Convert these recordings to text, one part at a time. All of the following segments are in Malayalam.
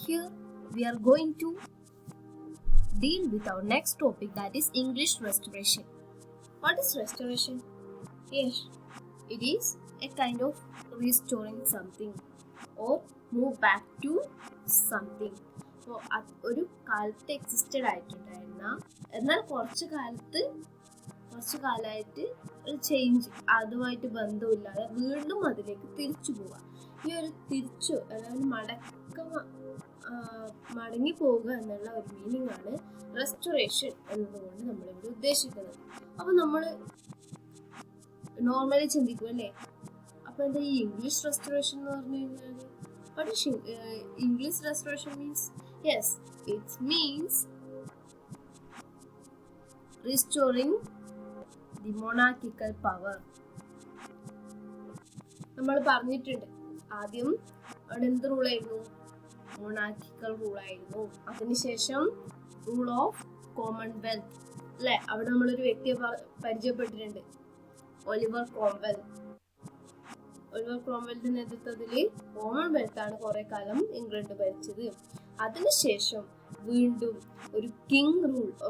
here we are going to deal with our next topic, that is English restoration. What is restoration? Yes, it is a kind of restoring something or move back to something. അപ്പോൾ ഒരു കാലത്ത് എക്സിസ്റ്റഡ് ആയിട്ടുണ്ടായിരുന്ന എന്നാൽ കുറച്ചു കാലമായിട്ട് ഒരു ചേഞ്ച് അതുമായിട്ട് ബന്ധമില്ലാതെ വീണ്ടും അതിലേക്ക് തിരിച്ചു പോവുക. ഈ ഒരു അതായത് മടങ്ങി പോവുക എന്നുള്ള ഒരു മീനിങ് ആണ് റെസ്റ്റോറേഷൻ എന്നതുകൊണ്ട് നമ്മളിവിടെ ഉദ്ദേശിക്കുന്നത്. അപ്പൊ നമ്മൾ നോർമലി ചിന്തിക്കും അല്ലേ, അപ്പൊ എന്താ ഈ ഇംഗ്ലീഷ് റെസ്റ്റോറേഷൻ എന്ന് പറഞ്ഞു കഴിഞ്ഞാൽ? What is English restoration means? Yes, it means restoring the monarchical power. നമ്മൾ പറഞ്ഞിട്ടുണ്ട് ആദ്യം അവിടെ എന്ത് റൂളായിരുന്നു? മൊണാർക്കിക്കൽ റൂളായിരുന്നു. അതിനുശേഷം റൂൾ ഓഫ് കോമൺവെൽത്ത് അല്ലെ, അവിടെ നമ്മളൊരു വ്യക്തിയെ പരിചയപ്പെട്ടിട്ടുണ്ട്, ഒലിവർ ക്രോംവെൽറ്റിന്റെ നേതൃത്വത്തിൽ കോമൺവെൽത്ത് ആണ് കുറെ കാലം ഇംഗ്ലണ്ട് ഭരിച്ചത്. അതിനുശേഷം വീണ്ടും ഒരു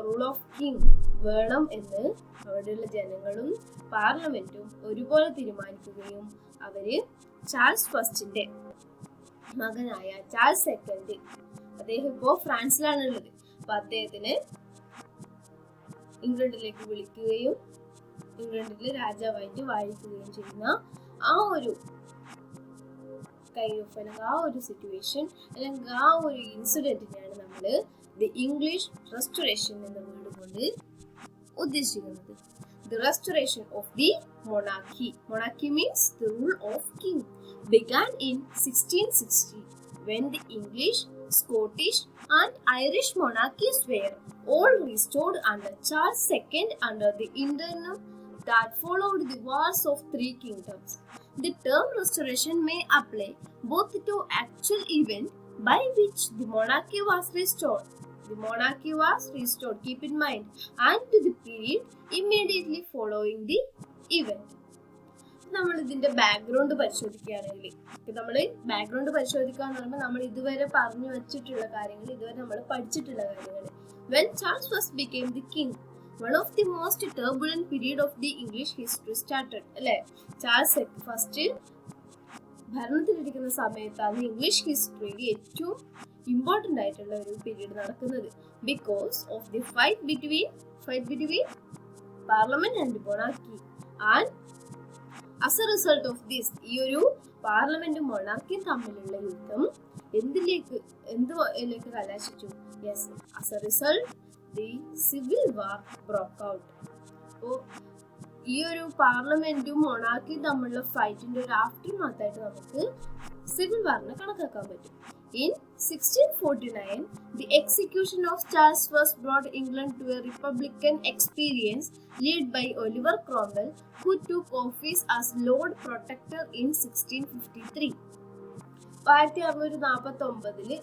റൂൾ ഓഫ് കിങ് വേണം എന്ന് അവിടെയുള്ള ജനങ്ങളും പാർലമെന്റും ഒരുപോലെ തീരുമാനിക്കുകയും അവര് ചാൾസ് ഫസ്റ്റിന്റെ മകനായ ചാൾസ് സെക്കൻഡ്, അദ്ദേഹം ഇപ്പോ ഫ്രാൻസിലാണ് ഉള്ളത്, അപ്പൊ അദ്ദേഹത്തിന് ഇംഗ്ലണ്ടിലേക്ക് വിളിക്കുകയും ഇംഗ്ലണ്ടിലെ രാജാവായിട്ട് വാഴിക്കുകയും ചെയ്യുന്ന ആ ഒരു സിറ്റുവേഷൻ അല്ലെങ്കിൽ ആ ഒരു ഇൻസിഡന്റിനെയാണ് നമ്മൾ ദി ഇംഗ്ലീഷ് റെസ്റ്റോറേഷൻ എന്ന വേർഡ് കൊണ്ട് ഉദ്ദേശിക്കുന്നത്. The restoration of the monarchy. Monarchy means the rule of king. Began in 1660 when the English, Scottish and Irish monarchies were all restored under Charles II under the interim that followed the Wars of Three Kingdoms. The term restoration may apply both to actual event by which the monarchy was restored. Keep in mind, and to the period immediately following the event. നമ്മൾ ഇതിന്റെ ബാക്ക്ഗ്രൗണ്ട് പരിശോധിക്കുകയാണെങ്കിൽ, നമ്മൾ ഇതുവരെ പറഞ്ഞു വെച്ചിട്ടുള്ള കാര്യങ്ങൾ, ഇതുവരെ നമ്മൾ പഠിച്ചിട്ടുള്ള കാര്യങ്ങൾ. When Charles first became the king, one of the most turbulent period of the English history started. അല്ലെ, ചാൾസ് ഫസ്റ്റ് ഭരണത്തിലിരിക്കുന്ന സമയത്താണ് ഇംഗ്ലീഷ് ഹിസ്റ്ററിയിൽ ഏറ്റവും ഇമ്പോർട്ടന്റ് ആയിട്ടുള്ള ഒരു പീരീഡ് നടക്കുന്നത്. Because of the fight between parliament and monarchy. And as A result of this, ഈ ഒരു പാർലമെന്റും മൊണാർക്കിയും തമ്മിലുള്ള യുദ്ധം എന്തിലേക്ക് കലാശിച്ചു? Yes, as A result the civil war broke out. അപ്പോൾ ഈ ഒരു പാർലമെന്റും മൊണാർക്കിയും തമ്മിലുള്ള ഫൈറ്റിന്റെ ഒരു ആഫ്റ്റർ മാത്തായിട്ട് നമുക്ക് സിവിൽ വാറിനെ കണക്കാക്കാൻ പറ്റും. In 1649, the execution of Charles I brought England to a republican experience led by Oliver Cromwell, who took office as Lord Protector in 1653. 1649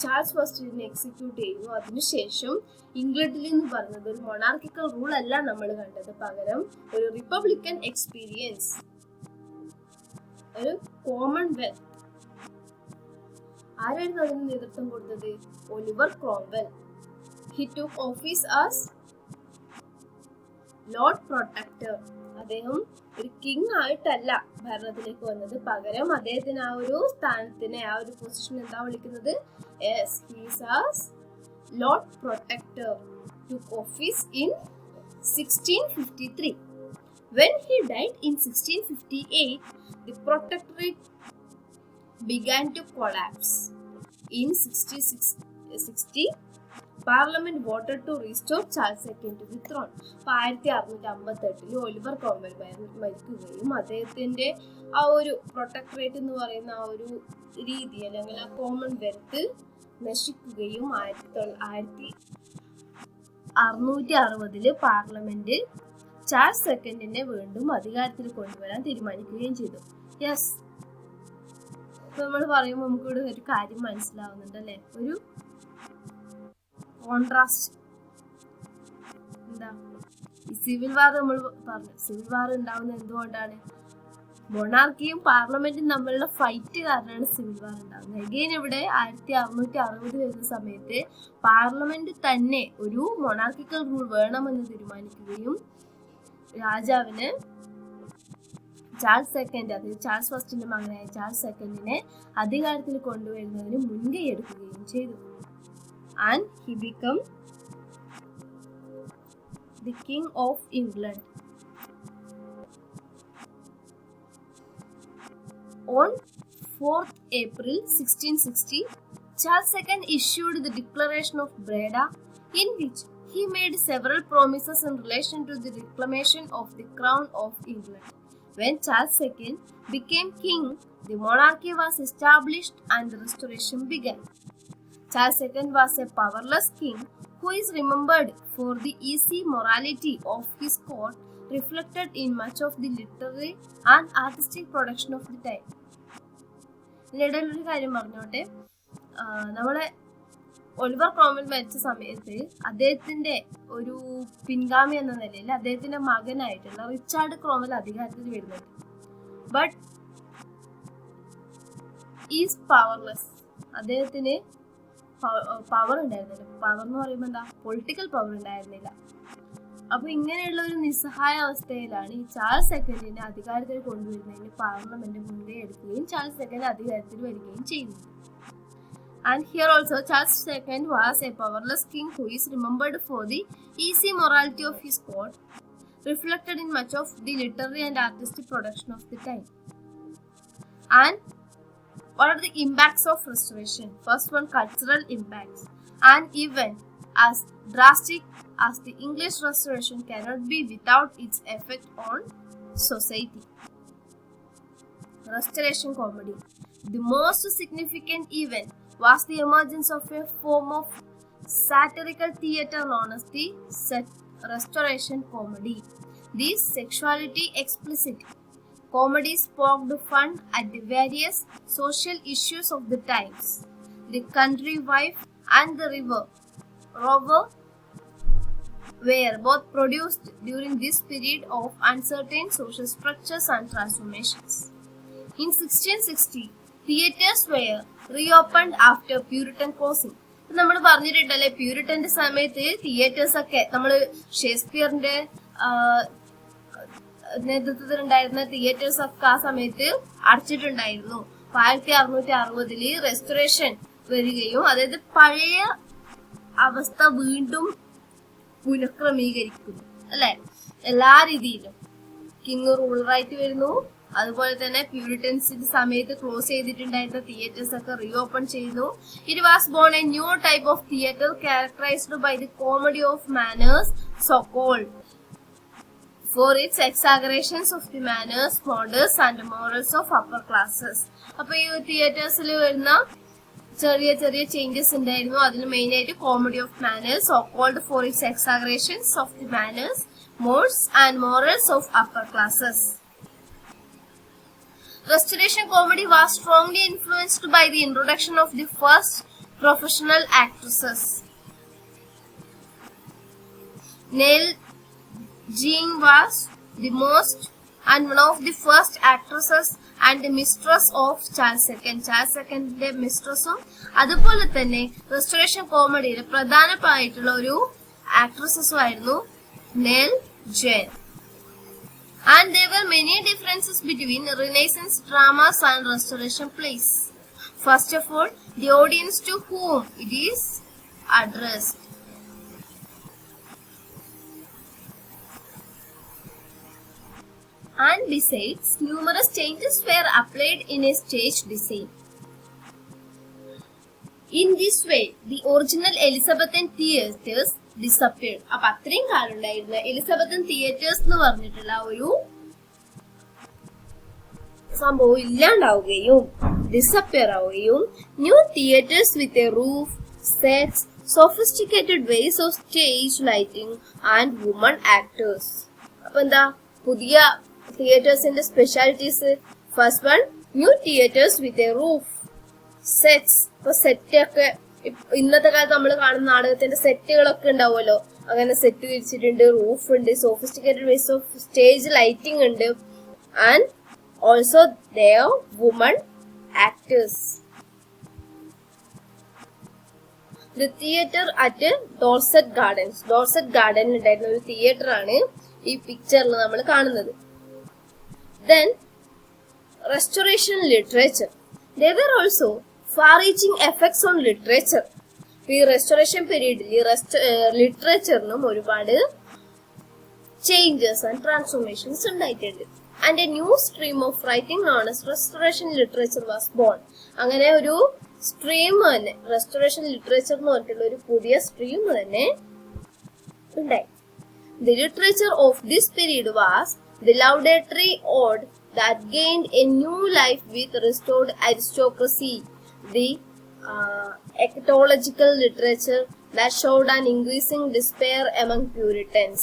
Charles ഫസ്റ്റിനെ execute ചെയ്തു. അതിനുശേഷം ഇംഗ്ലണ്ടിൽ എന്ന് പറഞ്ഞത് ഒരു മൊണാർക്കിക്കൽ റൂൾ അല്ല നമ്മൾ കണ്ടത്, പകരം ഒരു റിപ്പബ്ലിക്കൻ എക്സ്പീരിയൻസ്, ഒരു കോമൺവെൽത്ത്. ആരായിരുന്നു അതിന് നേതൃത്വം കൊടുത്തത്? Oliver Cromwell. He took office as lord protector. അദ്ദേഹം ഒരു കിങ് ആയിട്ടല്ല ഭരണത്തിലേക്ക് വന്നത്, പകരം അദ്ദേഹത്തിന് ആ ഒരു സ്ഥാനത്തിനെ, ആ ഒരു പൊസിഷൻ എന്താ വിളിക്കുന്നത്? Yes, he is as Lord Protector. Took office in 1653. When he died in 1658, the protectorate began to collapse. In 1660, Parliament voted to restore Charles II to the throne. 1658 Oliver Cromwell മരിക്കുകയും അദ്ദേഹത്തിന്റെ ആ ഒരു പ്രൊട്ടക്ടറേറ്റ് എന്ന് പറയുന്ന ആ ഒരു രീതി അല്ലെങ്കിൽ ആ കോമൺവെൽത്ത് നശിക്കുകയും 1660 പാർലമെന്റ് ചാൾസ് സെക്കൻഡിനെ വീണ്ടും അധികാരത്തിൽ കൊണ്ടുവരാൻ തീരുമാനിക്കുകയും ചെയ്തു. യെസ്, നമ്മൾ പറയുമ്പോൾ നമുക്കിവിടെ ഒരു കാര്യം മനസ്സിലാവുന്നുണ്ട് അല്ലെ, ഒരു കോൺട്രാസ്റ്റ്. എന്താ ഈ സിവിൽ വാർ? നമ്മൾ പറഞ്ഞു സിവിൽ വാർ ഉണ്ടാവുന്നത് എന്തുകൊണ്ടാണ്? മൊണാർക്കിയും പാർലമെന്റും തമ്മിലുള്ള ഫൈറ്റ് കാരണമാണ് സിവിൽ വാർ ഉണ്ടാകുന്നത്. അഗെയിൻ ഇവിടെ 1660 വരുന്ന സമയത്ത് പാർലമെന്റ് തന്നെ ഒരു മൊണാർക്കിക്കൽ റൂൾ വേണമെന്ന് തീരുമാനിക്കുകയും രാജാവിന് ചാൾസ് സെക്കൻഡ്, അതായത് ചാൾസ് ഫസ്റ്റിന്റെ മകനായ ചാൾസ് സെക്കൻഡിനെ അധികാരത്തിൽ കൊണ്ടുവരുന്നതിന് മുൻകൈ എടുക്കുകയും ചെയ്തു. And he become the king of England. On 4th April 1660, Charles II issued the Declaration of Breda, in which he made several promises in relation to the reclamation of the crown of England. When Charles II became king, the monarchy was established and the restoration began. Charles II was a powerless king who is remembered for the easy morality of his court, reflected in much of the literary and artistic production of the time. ഇതിനിടയിൽ ഒരു കാര്യം പറഞ്ഞോട്ടെ, നമ്മളെ ഒലിവർ ക്രോംവെൽ മരിച്ച സമയത്ത് അദ്ദേഹത്തിന്റെ ഒരു പിൻഗാമി എന്ന നിലയിൽ അദ്ദേഹത്തിന്റെ മകനായിട്ടുള്ള റിച്ചാർഡ് ക്രോംവെൽ അധികാരത്തിൽ വരുന്നുണ്ട്. But is powerless. അദ്ദേഹത്തിന് പവർ ഉണ്ടായിരുന്നില്ല. പവർ എന്ന് പറയുമ്പോൾ എന്താ, പൊളിറ്റിക്കൽ പവർ ഉണ്ടായിരുന്നില്ല. അപ്പൊ ഇങ്ങനെയുള്ള ഒരു നിസ്സഹായ അവസ്ഥയിലാണ് ഈ ചാൾസ് സെക്കൻഡിനെ അധികാരത്തിൽ കൊണ്ടുവരുന്നതിന് പാർലമെന്റ് മുൻകൈ എടുക്കുകയും ചാൾസ് സെക്കൻഡ് അധികാരത്തിൽ വരികയും ചെയ്യുന്നു. And here also Charles II was a powerless king who is remembered for the easy morality of his court, reflected in much of the literary and artistic production of the time. And what are the impacts of restoration? First one, cultural impacts. An event as drastic as the English Restoration cannot be without its effect on society. Restoration comedy. The most significant event was the emergence of a form of satirical theatre known as the Restoration comedy. This sexuality explicit comedy poked fun at the various social issues of the times. The country wife and the rover were both produced during this period of uncertain social structures and transformations. In 1660, theatres were reopened after Puritan closing. നമ്മൾ പറഞ്ഞിട്ടുണ്ടല്ലേ, പ്യൂരിറ്റന്റെ സമയത്ത് തിയേറ്റേഴ്സ് ഒക്കെ നമ്മൾ ഷേക്സ്പിയറിന്റെ നേതൃത്വത്തിലുണ്ടായിരുന്ന തിയേറ്റേഴ്സ് ഒക്കെ ആ സമയത്ത് അടച്ചിട്ടുണ്ടായിരുന്നു. 1660 റെസ്റ്റോറേഷൻ വരികയും അതായത് പഴയ അവസ്ഥ വീണ്ടും പുനഃക്രമീകരിക്കുന്നു അല്ലെ, എല്ലാ രീതിയിലും. കിങ് റൂളറായിട്ട് വരുന്നു, അതുപോലെ തന്നെ പ്യൂരിറ്റൻസിന്റെ സമയത്ത് ക്ലോസ് ചെയ്തിട്ടുണ്ടായിരുന്ന തിയേറ്റേഴ്സ് ഒക്കെ റീഓപ്പൺ ചെയ്യുന്നു. It was born a new type of theatre characterised by the comedy of manners so called for its exaggerations of the manners, models and morals of upper classes. അപ്പൊ ഈ തിയേറ്റേഴ്സിൽ വരുന്ന ചെറിയ ചെറിയ ചേഞ്ചസ് ഉണ്ടായിരുന്നു. അതിൽ മെയിൻ ആയിട്ട് comedy of manners, so called for its exaggerations of the manners, modes and morals of upper classes. Restoration comedy was strongly influenced by the introduction of the first professional actresses. Nell Jean was the most and one of the first actresses and the mistress of Charles II. Charles IIന്റെ മിസ്ട്രസും അതുപോലെ തന്നെ റെസ്റ്റോറേഷൻ കോമഡിയിലെ പ്രധാനമായിട്ടുള്ള ഒരു ആക്ട്രസസും ആയിരുന്നു നെൽ gen. And there were many differences between Renaissance dramas and Restoration plays. First of all, the audience to whom it is addressed. And besides, numerous changes were applied in a stage design. In this way, the original Elizabethan theatres disappeared. അപ്പൊ അത്രയും കാലം ഉണ്ടായിരുന്ന എലിസബത്തൻ തിയേറ്റേഴ്സ് എന്ന് പറഞ്ഞിട്ടുള്ള ഒരു സംഭവം ഇല്ലാണ്ടാവുകയും ഡിസപ്പിയർ ആവുകയും new theatres with a roof, sets, sophisticated ways of stage lighting and woman actors. അപ്പൊ എന്താ പുതിയ തിയേറ്റേഴ്സിന്റെ specialities? First one, new theatres with a roof, sets. ഇപ്പൊ സെറ്റ് ഒക്കെ ഇന്നത്തെ കാലത്ത് നമ്മൾ കാണുന്ന നാടകത്തിന്റെ സെറ്റുകളൊക്കെ ഉണ്ടാവുമല്ലോ, അങ്ങനെ സെറ്റ് തിരിച്ചിട്ടുണ്ട്, റൂഫ് ഉണ്ട്, sophisticated ways of stage lighting ഉണ്ട്, and Also there are women actors. The theater at Dorset Gardens. Dorset Garden ഉണ്ടായിരുന്ന ഒരു തിയേറ്റർ ആണ് ഈ പിക്ചറിൽ നമ്മൾ കാണുന്നത്. Then restoration literature. There were also far-reaching effects on literature. ഈ restoration period ലിറ്ററേച്ചറിനും ഒരുപാട് changes and transformations ഉണ്ടായിട്ടുണ്ട്. And a new stream of writing known as restoration literature was born. അങ്ങനെ ഒരു സ്ട്രീം തന്നെ റെസ്റ്റോറേഷൻ ലിറ്ററേച്ചർ എന്ന് പറഞ്ഞിട്ടുള്ള ഒരു പുതിയ സ്ട്രീം തന്നെ ഉണ്ടായി. The literature of this period was the laudatory ode that gained a new life with restored aristocracy, the eschatological literature that showed an increasing despair among Puritans.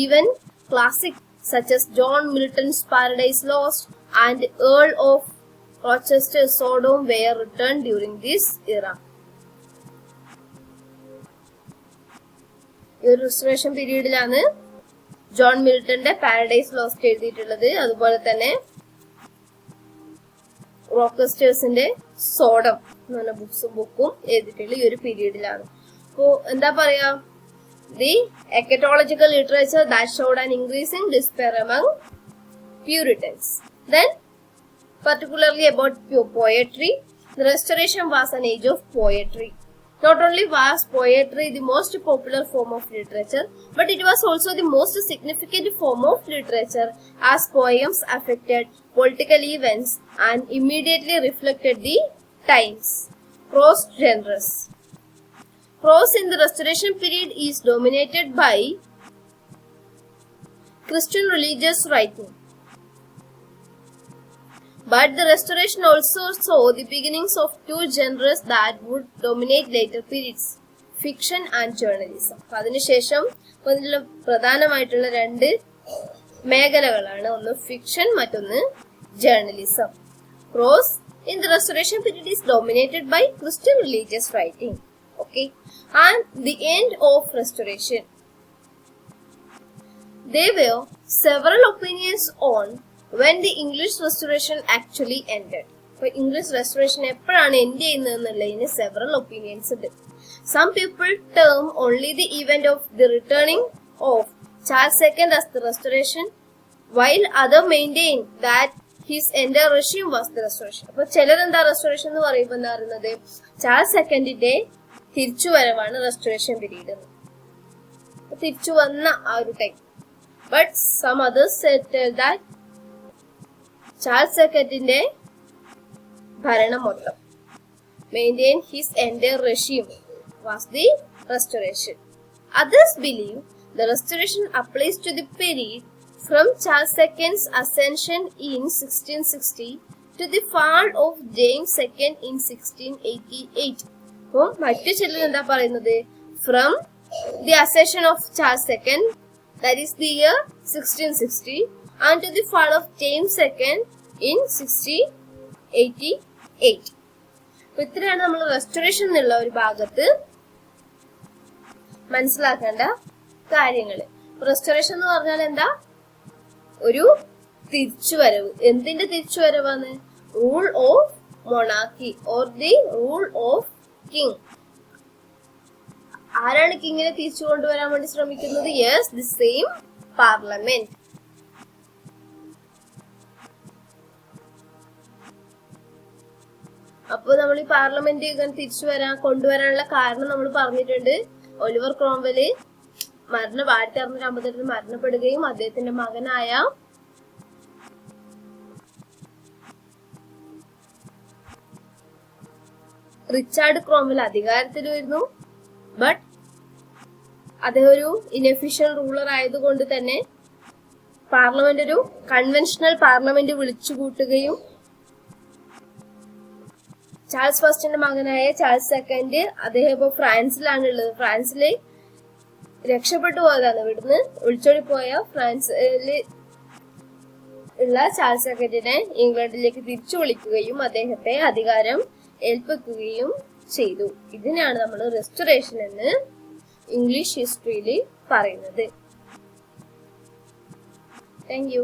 Even classics such as John Milton's Paradise Lost and Earl of Rochester's Sodom were written during this era. ഈ ഒരു റിസ്റ്റോറേഷൻ പീരീഡിലാണ് ജോൺ മിൽട്ടന്റെ പാരഡൈസ് ലോസ്റ്റ് എഴുതിയിട്ടുള്ളത്. അതുപോലെ തന്നെ റോക്കസ്റ്റേഴ്സിന്റെ സോഡം എന്ന് പറഞ്ഞ ബുക്കും എഴുതിയിട്ടുള്ള ഈ ഒരു പീരീഡിലാണ്. അപ്പോ എന്താ പറയാ, the eschatological literature that showed an increasing despair among Puritans. Then, particularly about poetry, the Restoration was an age of poetry. Not only was poetry the most popular form of literature, but it was also the most significant form of literature, as poems affected political events and immediately reflected the times. Prose genres. Prose in the Restoration period is dominated by Christian religious writing. But the Restoration also saw the beginnings of two genres that would dominate later periods, fiction and journalism. അതിനുശേഷം ഇതിൽ പ്രധാനമായിട്ടുള്ള രണ്ട് മേഖലകളാണ്, ഒന്ന് ഫിക്ഷൻ, മറ്റൊന്ന് journalism. Prose in the Restoration period is dominated by Christian religious writing. Okay, and the end of Restoration. There were several opinions on when the English Restoration actually ended. So, English Restoration എപ്പോഴാണ് എൻഡ് ചെയ്യുന്നതെന്നുള്ളതിന് several opinions ഉണ്ട്. Some people term only the event of the returning of Charles II as the Restoration, while others maintain that his entire regime was the Restoration. അപ്പോൾ ചിലർ എന്താ റെസ്റ്റോറേഷൻ എന്ന് പറയുമ്പോൾ എന്താ പറയുന്നത്, ചാൾസ് സെക്കൻഡിന്റെ തിരിച്ചുവരവാണ് റെസ്റ്റോറേഷൻ പീരീഡ്, തിരിച്ചു വന്ന ആ ഒരു time. But some authors said that Charles സെക്കൻഡിന്റെ ഭരണം മൊത്തം maintain his entire regime was the restoration. Others believe the restoration applies to the period from Charles II's ascension in 1660 to the fall of James II in 1688. അപ്പോൾ മറ്റു ചിലർ എന്താ പറയുന്നത്, from the accession of Charles II, that is the year 1660, and to the fall of James II in 1688. അപ്പൊ ഇത്രയാണ് നമ്മൾ റെസ്റ്റോറേഷൻ എന്നുള്ള ഒരു ഭാഗത്ത് മനസ്സിലാക്കേണ്ട കാര്യങ്ങൾ. റെസ്റ്റോറേഷൻ എന്ന് പറഞ്ഞാൽ എന്താ, ഒരു തിരിച്ചുവരവ്. എന്തിന്റെ തിരിച്ചുവരവാണ്? Rule of monarchy or the rule of king. ആരാണ് കിങ്ങിനെ തിരിച്ചു കൊണ്ടുവരാൻ വേണ്ടി ശ്രമിക്കുന്നത്? Yes, the same parliament. അപ്പൊ നമ്മൾ ഈ പാർലമെന്റ് തിരിച്ചു കൊണ്ടുവരാനുള്ള കാരണം നമ്മൾ പറഞ്ഞിട്ടുണ്ട്. ഒലിവർ ക്രോംവെല് 1658 മരണപ്പെടുകയും അദ്ദേഹത്തിന്റെ മകനായ റിച്ചാർഡ് ക്രോംവെൽ അധികാരത്തിൽ വരുന്നു. ബട്ട് അദ്ദേഹം ഒരു ഇൻഎഫിഷ്യന്റ് റൂളർ ആയതുകൊണ്ട് തന്നെ പാർലമെന്റ് ഒരു കൺവെൻഷണൽ പാർലമെന്റ് വിളിച്ചു കൂട്ടുകയും ചാൾസ് ഫസ്റ്റിന്റെ മകനായ ചാൾസ് II അദ്ദേഹം ഇപ്പൊ ഫ്രാൻസിലാണുള്ളത്. ഫ്രാൻസില് രക്ഷപ്പെട്ടു പോയതാണ്, ഇവിടുന്ന് ഒളിച്ചോടി പോയ ഫ്രാൻസില് ഉള്ള ചാൾസ് II ഇംഗ്ലണ്ടിലേക്ക് തിരിച്ചു വിളിക്കുകയും അദ്ദേഹത്തെ അധികാരം ഏൽപ്പിക്കുകയും ചെയ്തു. ഇതിനാണ് നമ്മൾ റെസ്റ്റോറേഷൻ എന്ന് ഇംഗ്ലീഷ് ഹിസ്റ്ററിയിൽ പറയുന്നത്. Thank you.